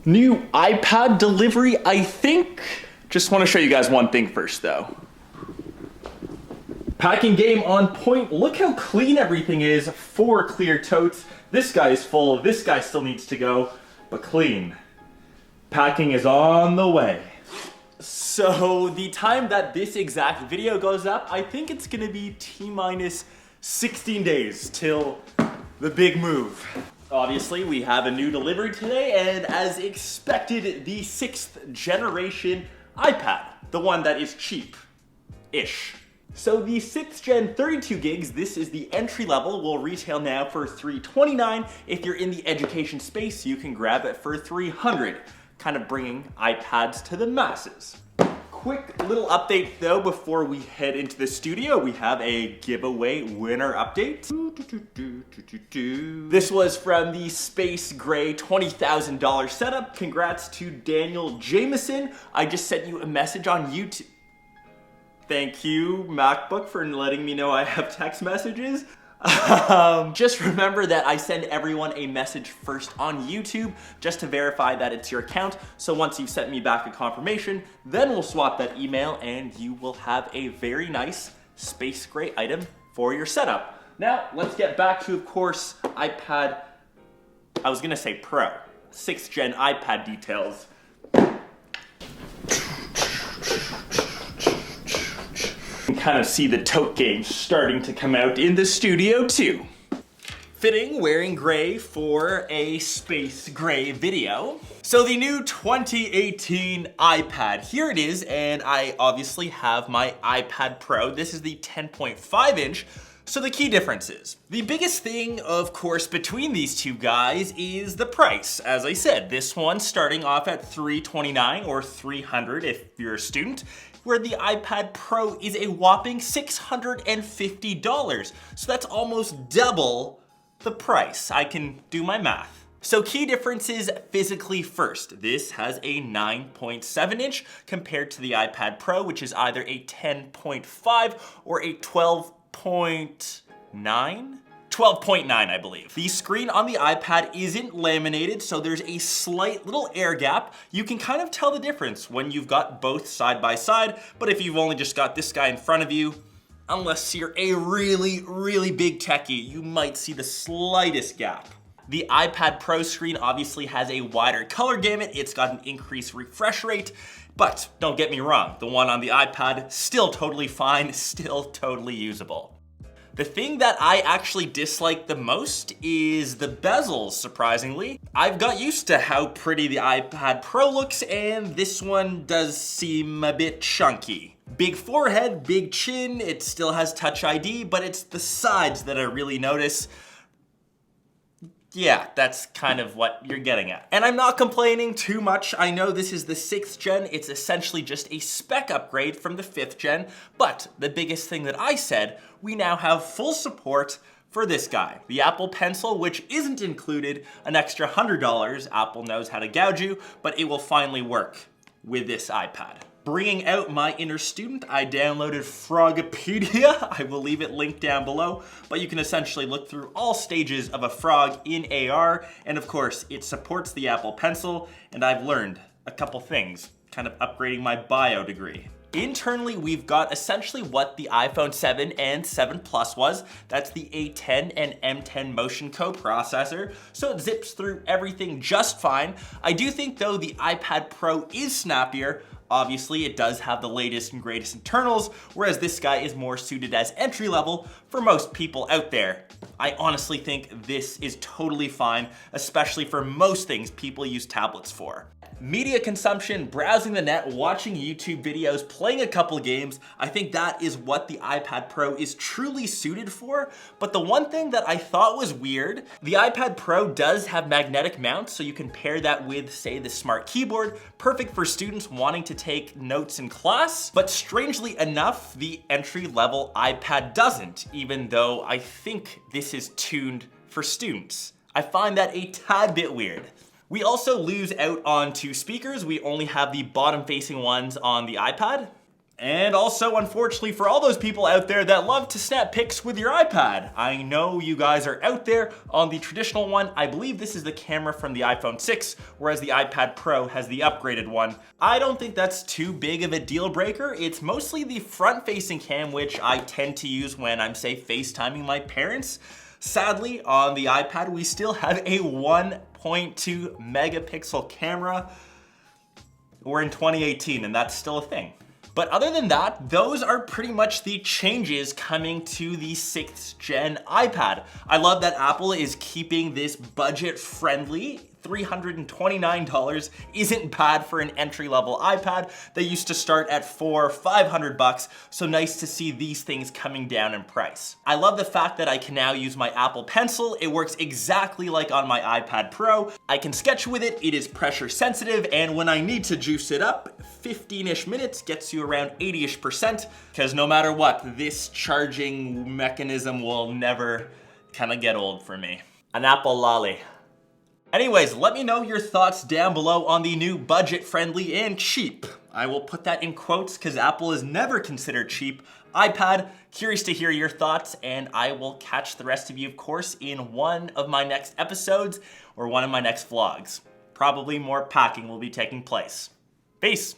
New iPad delivery, I think. Just want to show you guys one thing first though. Packing game on point. Look how clean everything is. 4 clear totes. This guy is full. This guy still needs to go, but clean. Packing is on the way. So the time that this exact video goes up, I think it's gonna be T-minus 16 days till the big move. Obviously, we have a new delivery today, and as expected, the 6th generation iPad, the one that is cheap-ish. So the 6th gen 32 gigs, this is the entry level, will retail now for $329. If you're in the education space, you can grab it for $300, kind of bringing iPads to the masses. Quick little update though before we head into the studio. We have a giveaway winner update. This was from the Space Gray $20,000 setup. Congrats to Daniel Jameson. I just sent you a message on YouTube. Thank you, MacBook, for letting me know I have text messages. Just remember that I send everyone a message first on YouTube just to verify that it's your account. So once you've sent me back a confirmation, then we'll swap that email and you will have a very nice Space Gray item for your setup. Now, let's get back to, of course, iPad, I was gonna say Pro, 6th gen iPad details. Kind of see the tote game starting to come out in the studio too. Fitting wearing gray for a Space Gray video. So the new 2018 iPad, here it is, and I obviously have my iPad Pro. This is the 10.5 inch. So the key differences. The biggest thing, of course, between these two guys is the price. As I said, this one starting off at $329 or $300 if you're a student, where the iPad Pro is a whopping $650. So that's almost double the price. I can do my math. So key differences physically first. This has a 9.7 inch compared to the iPad Pro, which is either a 10.5 or a 12.9? 12.9, I believe. The screen on the iPad isn't laminated, so there's a slight little air gap. You can kind of tell the difference when you've got both side by side, but if you've only just got this guy in front of you, unless you're a really, really big techie, you might see the slightest gap. The iPad Pro screen obviously has a wider color gamut. It's got an increased refresh rate, but don't get me wrong, the one on the iPad, still totally fine, still totally usable. The thing that I actually dislike the most is the bezels, surprisingly. I've got used to how pretty the iPad Pro looks, and this one does seem a bit chunky. Big forehead, big chin, it still has Touch ID, but it's the sides that I really notice. Yeah, that's kind of what you're getting at. And I'm not complaining too much. I know this is the 6th gen. It's essentially just a spec upgrade from the 5th gen. But the biggest thing that I said, we now have full support for this guy. The Apple Pencil, which isn't included, an extra $100. Apple knows how to gouge you, but it will finally work with this iPad. Bringing out my inner student, I downloaded Frogopedia. I will leave it linked down below, but you can essentially look through all stages of a frog in AR, and of course, it supports the Apple Pencil, and I've learned a couple things, kind of upgrading my bio degree. Internally, we've got essentially what the iPhone 7 and 7 Plus was. That's the A10 and M10 Motion co-processor, so it zips through everything just fine. I do think, though, the iPad Pro is snappier. Obviously, it does have the latest and greatest internals, whereas this guy is more suited as entry level for most people out there. I honestly think this is totally fine, especially for most things people use tablets for. Media consumption, browsing the net, watching YouTube videos, playing a couple games, I think that is what the iPad Pro is truly suited for. But the one thing that I thought was weird, the iPad Pro does have magnetic mounts, so you can pair that with, say, the smart keyboard, perfect for students wanting to take notes in class. But strangely enough, the entry-level iPad doesn't, even though I think this is tuned for students. I find that a tad bit weird. We also lose out on 2 speakers. We only have the bottom-facing ones on the iPad. And also, unfortunately, for all those people out there that love to snap pics with your iPad, I know you guys are out there on the traditional one. I believe this is the camera from the iPhone 6, whereas the iPad Pro has the upgraded one. I don't think that's too big of a deal breaker. It's mostly the front-facing cam, which I tend to use when I'm, say, FaceTiming my parents. Sadly, on the iPad, we still have a 1.2 megapixel camera. We're in 2018, and that's still a thing. But other than that, those are pretty much the changes coming to the 6th gen iPad. I love that Apple is keeping this budget friendly. $329 isn't bad for an entry-level iPad. They used to start at $500, so nice to see these things coming down in price. I love the fact that I can now use my Apple Pencil. It works exactly like on my iPad Pro. I can sketch with it, it is pressure sensitive, and when I need to juice it up, 15-ish minutes gets you around 80-ish%, because no matter what, this charging mechanism will never kind of get old for me. An Apple lolly. Anyways, let me know your thoughts down below on the new budget-friendly and cheap, I will put that in quotes because Apple is never considered cheap, iPad. Curious to hear your thoughts, and I will catch the rest of you, of course, in one of my next episodes or one of my next vlogs. Probably more packing will be taking place. Peace.